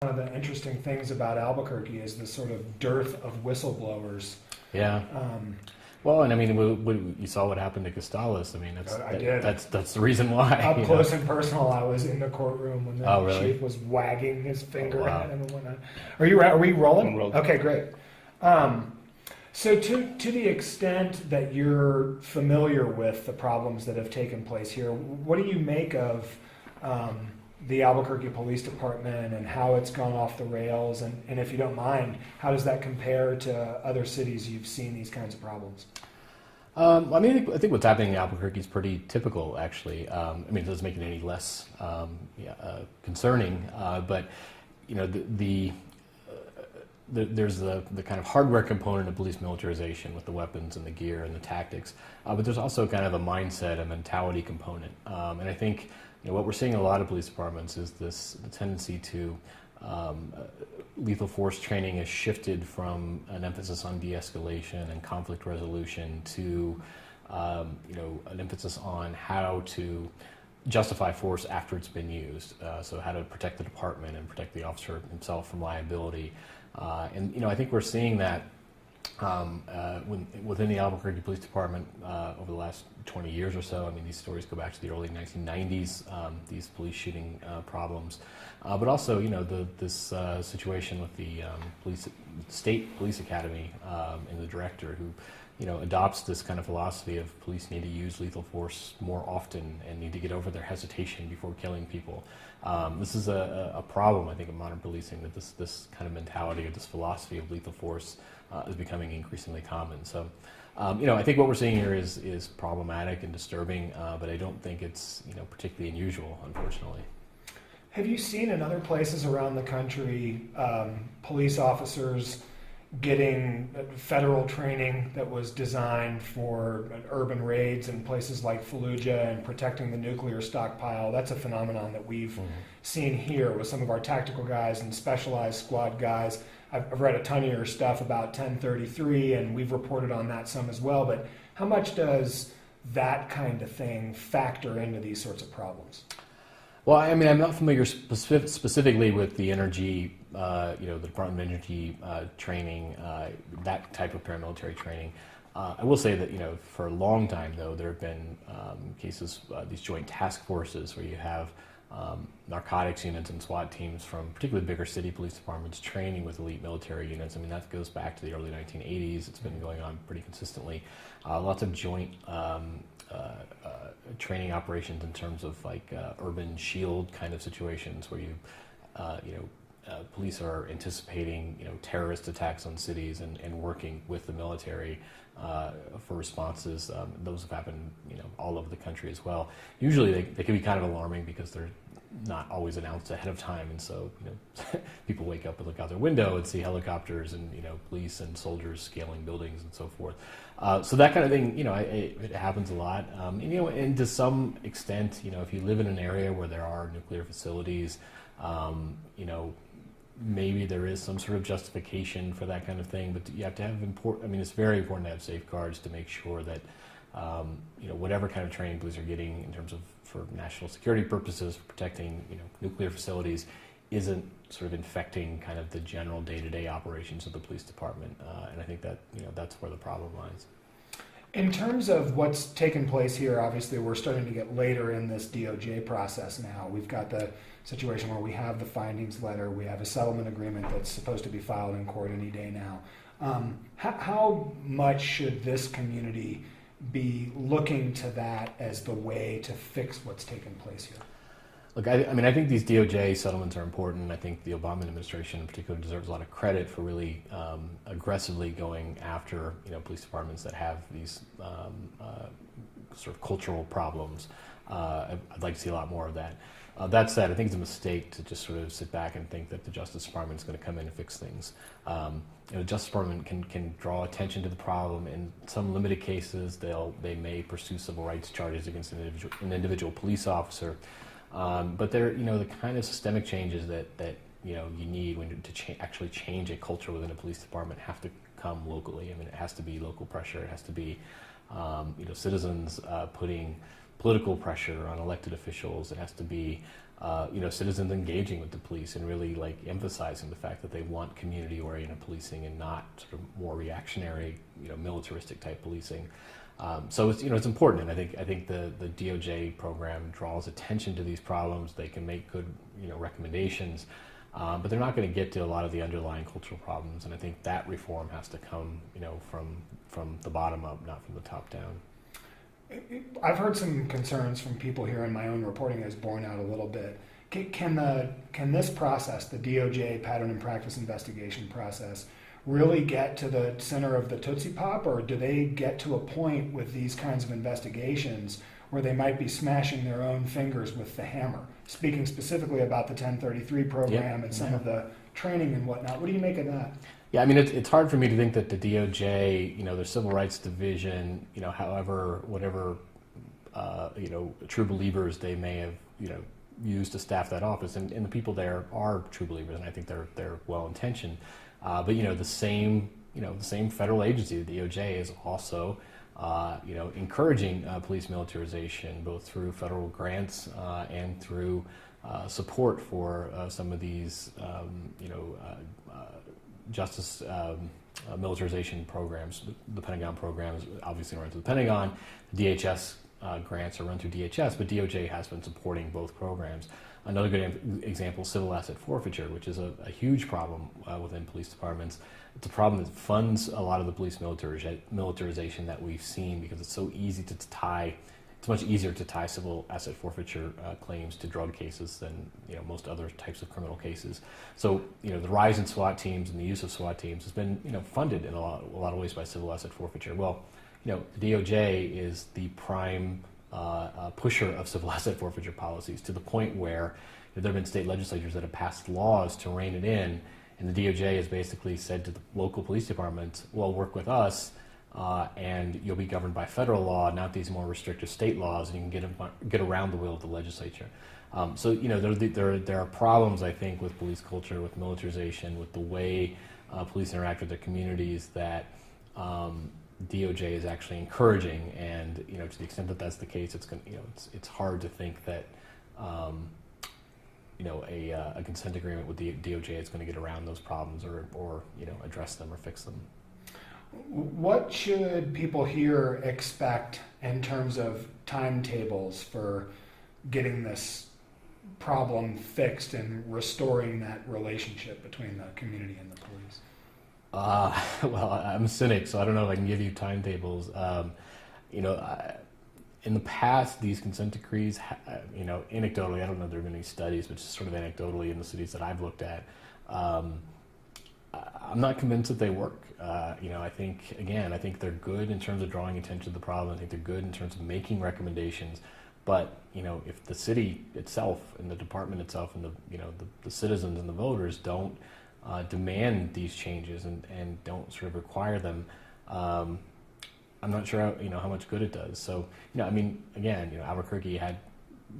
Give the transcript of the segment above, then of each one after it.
One of the interesting things about Albuquerque is the sort of dearth of whistleblowers. Yeah. Um, Well, and I mean, you saw what happened to Costales. I mean, I did. that's the reason why. Up close and personal, I was in the courtroom when the Oh, really? chief was wagging his finger Wow. at him and whatnot. Are we rolling? We're rolling. Okay, great. So to the extent that you're familiar with the problems that have taken place here, what do you make of the Albuquerque Police Department and how it's gone off the rails? And if you don't mind, how does that compare to other cities you've seen these kinds of problems? I mean, I think what's happening in Albuquerque is pretty typical, actually. I mean, it doesn't make it any less concerning, but you know, there's the kind of hardware component of police militarization with the weapons and the gear and the tactics, but there's also kind of a mindset, a mentality component, and I think what we're seeing in a lot of police departments is the tendency to lethal force training has shifted from an emphasis on de-escalation and conflict resolution to an emphasis on how to justify force after it's been used. So how to protect the department and protect the officer himself from liability. And I think we're seeing that within the Albuquerque Police Department over the last 20 years or so. I mean, these stories go back to the early 1990s, these police shooting problems. But also, this situation with the state police academy and the director who, adopts this kind of philosophy of police need to use lethal force more often and need to get over their hesitation before killing people. This is a problem, I think, in modern policing, that this kind of mentality or this philosophy of lethal force is becoming increasingly common. So, I think what we're seeing here is problematic and disturbing, but I don't think it's particularly unusual, unfortunately. Have you seen in other places around the country police officers getting federal training that was designed for urban raids in places like Fallujah and protecting the nuclear stockpile? That's a phenomenon that we've seen here with some of our tactical guys and specialized squad guys. I've read a ton of your stuff about 1033, and we've reported on that some as well. But how much does that kind of thing factor into these sorts of problems? Well, I mean, I'm not familiar specifically with the energy, the Department of Energy training, that type of paramilitary training. I will say that, for a long time, though, there have been cases, these joint task forces where you have narcotics units and SWAT teams from particularly bigger city police departments training with elite military units. I mean, that goes back to the early 1980s. It's been going on pretty consistently. Lots of joint training operations in terms of like urban shield kind of situations where police are anticipating terrorist attacks on cities and working with the military for responses. Those have happened all over the country as well. Usually they can be kind of alarming because they're not always announced ahead of time, and so people wake up and look out their window and see helicopters and police and soldiers scaling buildings and so forth. So that kind of thing, it happens a lot. And to some extent, if you live in an area where there are nuclear facilities, maybe there is some sort of justification for that kind of thing. But you have to have it's very important to have safeguards to make sure that whatever kind of training police are getting in terms of for national security purposes, for protecting nuclear facilities, isn't sort of infecting kind of the general day-to-day operations of the police department. And I think that that's where the problem lies. In terms of what's taken place here, obviously we're starting to get later in this DOJ process now. We've got the situation where we have the findings letter, we have a settlement agreement that's supposed to be filed in court any day now. How much should this community be looking to that as the way to fix what's taken place here? Look, I think these DOJ settlements are important. I think the Obama administration in particular deserves a lot of credit for really aggressively going after police departments that have these sort of cultural problems. I'd like to see a lot more of that. That said, I think it's a mistake to just sort of sit back and think that the Justice Department is going to come in and fix things. The Justice Department can draw attention to the problem. In some limited cases, they may pursue civil rights charges against an individual police officer. But they're the kind of systemic changes that you need to actually change a culture within a police department have to come locally. I mean, it has to be local pressure. It has to be citizens putting political pressure on elected officials. It has to be citizens engaging with the police and really like emphasizing the fact that they want community-oriented policing and not sort of more reactionary, militaristic type policing. So it's important, and I think the DOJ program draws attention to these problems. They can make good recommendations, but they're not going to get to a lot of the underlying cultural problems. And I think that reform has to come from the bottom up, not from the top down. I've heard some concerns from people here, and my own reporting has borne out a little bit. Can this process, the DOJ pattern and practice investigation process, really get to the center of the Tootsie Pop, or do they get to a point with these kinds of investigations where they might be smashing their own fingers with the hammer? Speaking specifically about the 1033 program and some of the training and whatnot. What do you make of that? Yeah, I mean, it's hard for me to think that the DOJ, their Civil Rights Division, whatever true believers they may have, used to staff that office, and the people there are true believers, and I think they're well intentioned. But the same federal agency, the DOJ, is also encouraging police militarization, both through federal grants and through support for some of these justice militarization programs. The Pentagon programs obviously run through the Pentagon. DHS grants are run through DHS, but DOJ has been supporting both programs. Another good example is civil asset forfeiture, which is a huge problem within police departments. It's a problem that funds a lot of the police militarization that we've seen, because it's so easy to tie. It's much easier to tie civil asset forfeiture claims to drug cases than most other types of criminal cases. So the rise in SWAT teams and the use of SWAT teams has been funded in a lot of ways by civil asset forfeiture. Well, the DOJ is the prime pusher of civil asset forfeiture policies, to the point where there have been state legislatures that have passed laws to rein it in, and the DOJ has basically said to the local police departments, well, work with us, and you'll be governed by federal law, not these more restrictive state laws, and you can get around the will of the legislature. So there are problems, I think, with police culture, with militarization, with the way police interact with their communities that DOJ is actually encouraging, and to the extent that that's the case, it's hard to think that a consent agreement with the DOJ is going to get around those problems or address them or fix them. What should people here expect in terms of timetables for getting this problem fixed and restoring that relationship between the community and the police? Well, I'm a cynic, so I don't know if I can give you timetables. In the past, these consent decrees, anecdotally, I don't know if there have been any studies, but just sort of anecdotally in the cities that I've looked at, I'm not convinced that they work. I think they're good in terms of drawing attention to the problem. I think they're good in terms of making recommendations. But if the city itself and the department itself and the citizens and the voters don't demand these changes and don't sort of require them, I'm not sure how much good it does. So Albuquerque had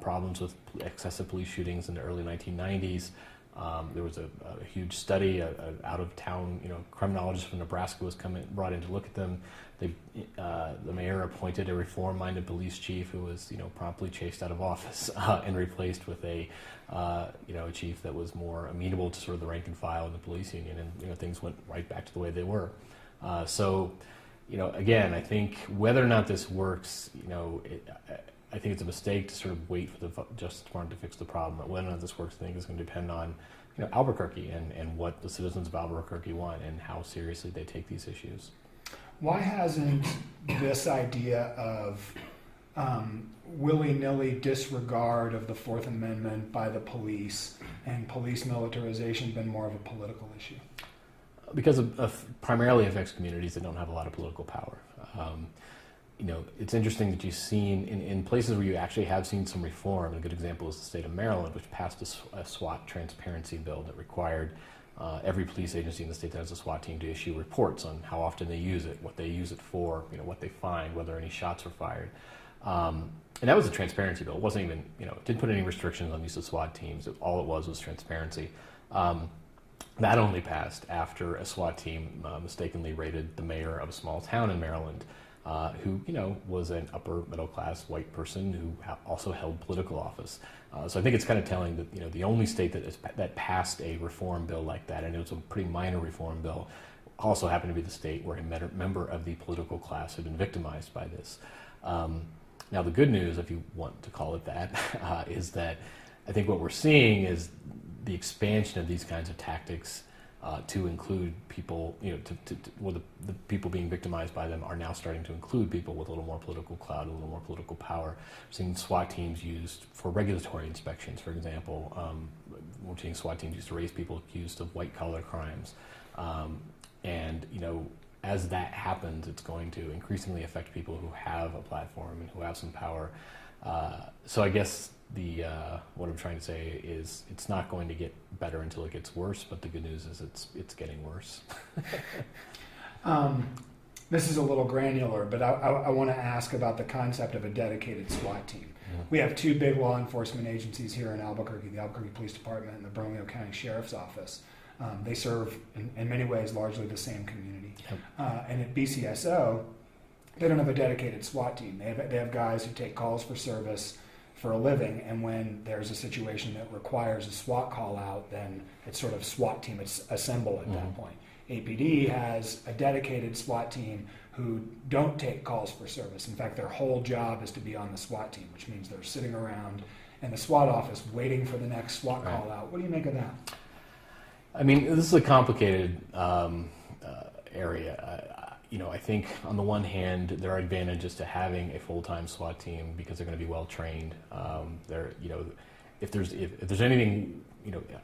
problems with excessive police shootings in the early 1990s. There was a huge study. An out-of-town, criminologist from Nebraska was brought in to look at them. The mayor appointed a reform-minded police chief who was, promptly chased out of office and replaced with a chief that was more amenable to sort of the rank and file in the police union, and things went right back to the way they were. Again, I think whether or not this works, I think it's a mistake to sort of wait for the Justice Department to fix the problem. But whether or not this works, I think is going to depend on Albuquerque and what the citizens of Albuquerque want and how seriously they take these issues. Why hasn't this idea of willy-nilly disregard of the Fourth Amendment by the police and police militarization been more of a political issue? Because of primarily affects communities that don't have a lot of political power. It's interesting that you've seen in places where you actually have seen some reform. A good example is the state of Maryland, which passed a SWAT transparency bill that required every police agency in the state that has a SWAT team to issue reports on how often they use it, what they use it for, what they find, whether any shots were fired. And that was a transparency bill. It wasn't even, it didn't put any restrictions on use of SWAT teams. All it was transparency. That only passed after a SWAT team mistakenly raided the mayor of a small town in Maryland. who, was an upper middle class white person who also held political office. So I think it's kind of telling that, the only state that passed a reform bill like that, and it was a pretty minor reform bill, also happened to be the state where a member of the political class had been victimized by this. Now the good news, if you want to call it that, is that I think what we're seeing is the expansion of these kinds of tactics to include people, the people being victimized by them are now starting to include people with a little more political clout, a little more political power. We're seeing SWAT teams used for regulatory inspections, for example. We're seeing SWAT teams used to raise people accused of white-collar crimes. And as that happens, it's going to increasingly affect people who have a platform and who have some power. So I guess what I'm trying to say is it's not going to get better until it gets worse, but the good news is it's getting worse. This is a little granular, but I want to ask about the concept of a dedicated SWAT team. Mm-hmm. We have two big law enforcement agencies here in Albuquerque, the Albuquerque Police Department and the Bernalillo County Sheriff's Office. They serve, in many ways, largely the same community. Yep. And at BCSO, they don't have a dedicated SWAT team. They have guys who take calls for service for a living, and when there's a situation that requires a SWAT call out, then it's sort of SWAT team assemble at that point. APD has a dedicated SWAT team who don't take calls for service. In fact, their whole job is to be on the SWAT team, which means they're sitting around in the SWAT office waiting for the next SWAT call out. What do you make of that? I mean, this is a complicated area. I think on the one hand, there are advantages to having a full-time SWAT team because they're going to be well trained. If there's anything,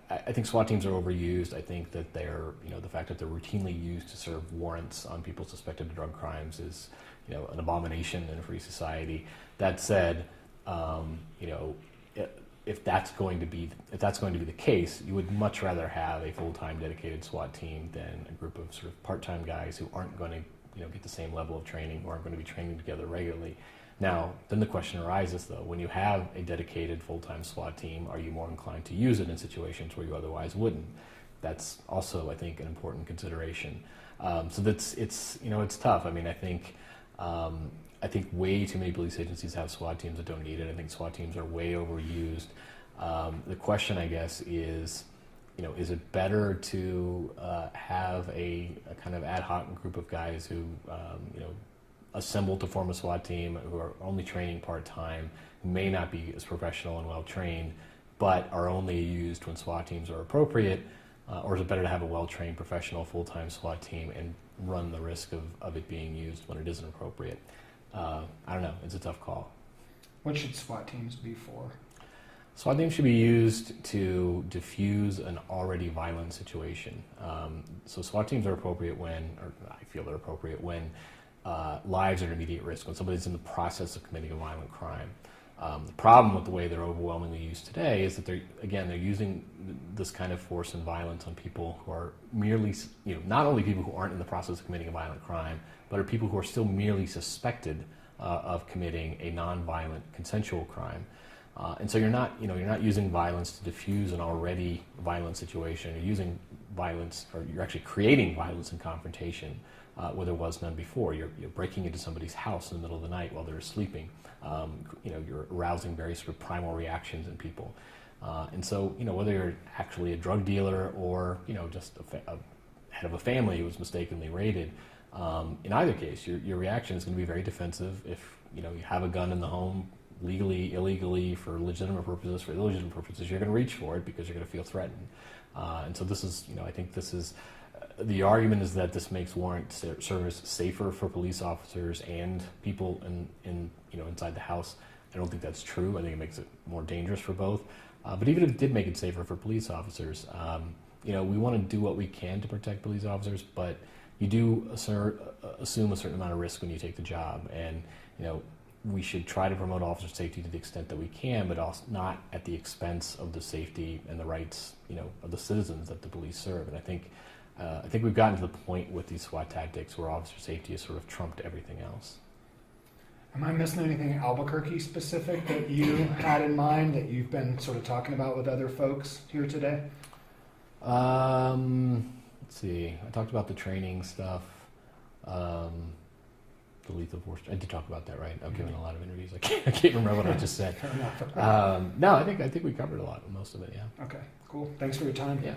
I think SWAT teams are overused. I think that they're, the fact that they're routinely used to serve warrants on people suspected of drug crimes is, an abomination in a free society. That said, if that's going to be the case, you would much rather have a full-time dedicated SWAT team than a group of sort of part-time guys who aren't going to get the same level of training, who aren't going to be training together regularly. Now, then the question arises, though, when you have a dedicated full-time SWAT team, are you more inclined to use it in situations where you otherwise wouldn't? That's also, I think, an important consideration. So it's tough. I mean, I think way too many police agencies have SWAT teams that don't need it. I think SWAT teams are way overused. The question, I guess, is it better to have a kind of ad hoc group of guys who, assemble to form a SWAT team, who are only training part-time, who may not be as professional and well-trained, but are only used when SWAT teams are appropriate, or is it better to have a well-trained professional full-time SWAT team and run the risk of it being used when it isn't appropriate? I don't know. It's a tough call. What should SWAT teams be for? SWAT teams should be used to diffuse an already violent situation. So SWAT teams are appropriate when, or I feel they're appropriate when lives are at immediate risk, when somebody's in the process of committing a violent crime. The problem with the way they're overwhelmingly used today is that they're using this kind of force and violence on people who are merely, not only people who aren't in the process of committing a violent crime, but are people who are still merely suspected of committing a non-violent consensual crime. And so you're not using violence to diffuse an already violent situation. You're using violence, or you're actually creating violence and confrontation where there was none before. You're breaking into somebody's house in the middle of the night while they're sleeping. You're arousing various sort of primal reactions in people. And so, whether you're actually a drug dealer or, just a head of a family who was mistakenly raided, in either case, your reaction is going to be very defensive. If, you have a gun in the home, legally, illegally, for legitimate purposes, for illegitimate purposes, you're going to reach for it because you're going to feel threatened. And so this is, I think this is, the argument is that this makes warrant service safer for police officers and people inside the house. I don't think that's true. I think it makes it more dangerous for both. But even if it did make it safer for police officers, we want to do what we can to protect police officers, but you do assume a certain amount of risk when you take the job. And, we should try to promote officer safety to the extent that we can, but also not at the expense of the safety and the rights, of the citizens that the police serve. And I think we've gotten to the point with these SWAT tactics where officer safety has sort of trumped everything else. Am I missing anything Albuquerque specific that you had in mind that you've been sort of talking about with other folks here today? Let's see. I talked about the training stuff. the lethal force. I did talk about that, right? I've given a lot of interviews. I can't remember what I just said. Fair enough. No, I think we covered a lot, most of it. Yeah. Okay, cool. Thanks for your time. Yeah.